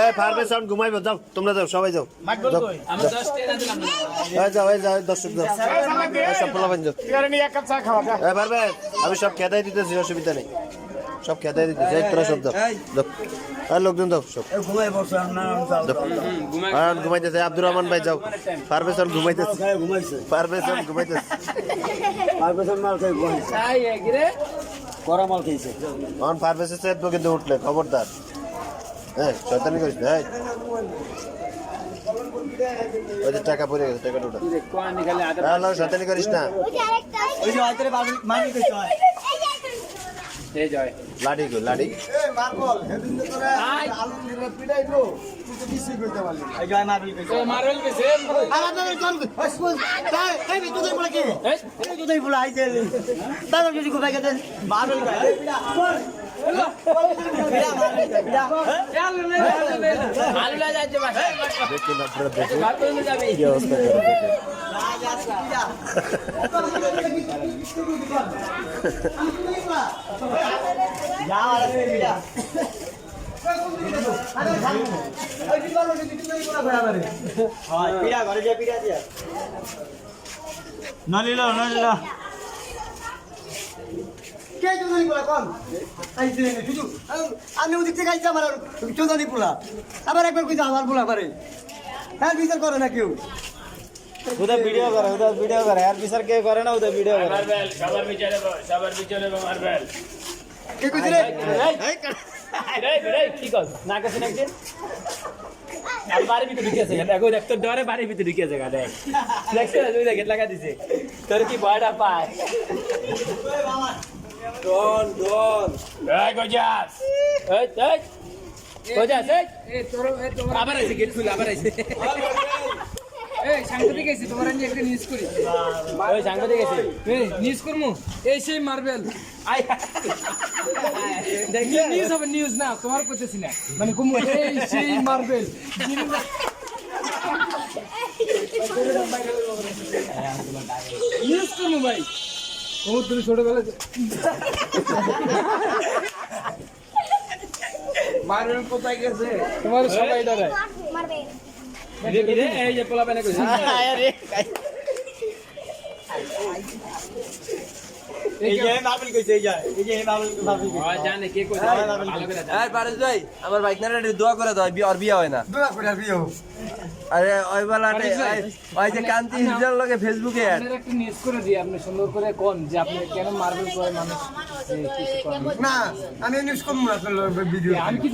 এই পারবে সাউন্ড ঘুমাইবো যাও তোমরা যাও সবাই যাও আমরা 10 টাকা দিলাম এই যাও দর্শক যাও সব পোলাপান যাও এই পারবে আমি সব খেদাই দিতেছি অসুবিধা নেই সব খেদাই দিতেছি এই তোরা সব যাও আর লোকজন যাও সব আর ঘুমাইতেছে আব্দুর রহমান ভাই যাও পারবে সাউন্ড ঘুমাইতেছে পারবে সাউন্ড ঘুমাইতেছে করা মাল খেয়েছে অন পারভেজের সাথে তো কিন্তু উঠলে খবরদার হ্যাঁ শয়তানি করিস না ওই যে টাকা পড়ে গেছে টাকাটা উঠা হ্যালো শয়তানি করিস না ওই যে আইতরে মানি কইছ এই জয় লাডি গো লাডি মার্বল হেদিন তোরা আলু দিলে পিটাইলো তুই তো বিসি কইতে পারলি এই জয় মার্বল কইছ মারবেল গেছে আমাদের কোন স্কুল তাই এই তুই বলে কি এই তুই বলে আইছে তার যদি কো ভাই গেছেন মার্বল গায় পিটা আলু লা যাচ্ছে বাসা দেখুন আপনারা দেখুন কার করে যাবে কি অবস্থা করে দেখুন আমি ওদিক থেকে আইছি আমার চৌধুরী পোলা আবার একবার কইছে আমার পোলা পারে হ্যাঁ বিচার করে না কেউ उधर वीडियो करे यार बिसर के करे ना उधर वीडियो करे মারবেল সবার বিচারে মারবেল কে কইছে রে রে কি কর না কাছে নাকি আর বাড়ি ভিতরে ঢুকে আছে দেখো দেখ তো ডরে বাড়ি ভিতরে ঢুকে আছে দেখ দেখছ না তুই গেট লাগা দিছে তোর কি ভয়টা পায় डॉन এই গজাস গজাস এই তোর আবার আইছে গেট খুলে আবার আইছে এই সাংবাদিক আইছে তোমার আমি একটা নিউজ করি ওই সাংবাদিক আইছে এই নিউজ করমু এই সেই মার্বেল আই দেখ নিউজ হবে নিউজ না তোমার কইতেছি না মানে কুমু এই সেই মার্বেল নিউজ করমু ভাই ও তুমি ছোটবেলা মার্বেল কোথায় গেছে তোমার সবাই ডরে এই যে পোলা বানা কইছে এই যে মার্বেল কইছে এই যে মার্বেল জানে কে কইছে আর পারস ভাই আমার বাইক না দোয়া করে দাও আর বিয়া হয় না দোয়া করে বিয়ে আরে ওই বেলাতে ওই যে কান্তি হিজল লগে ফেসবুকে অ্যাড আপনারা একটু নিউজ করে দিই আপনি সুন্দর করে কোন যে আপনি কেন মার্বেল করে মানুষ কিছু করেন না আমি নিউজ করব না ভিডিও আমি কি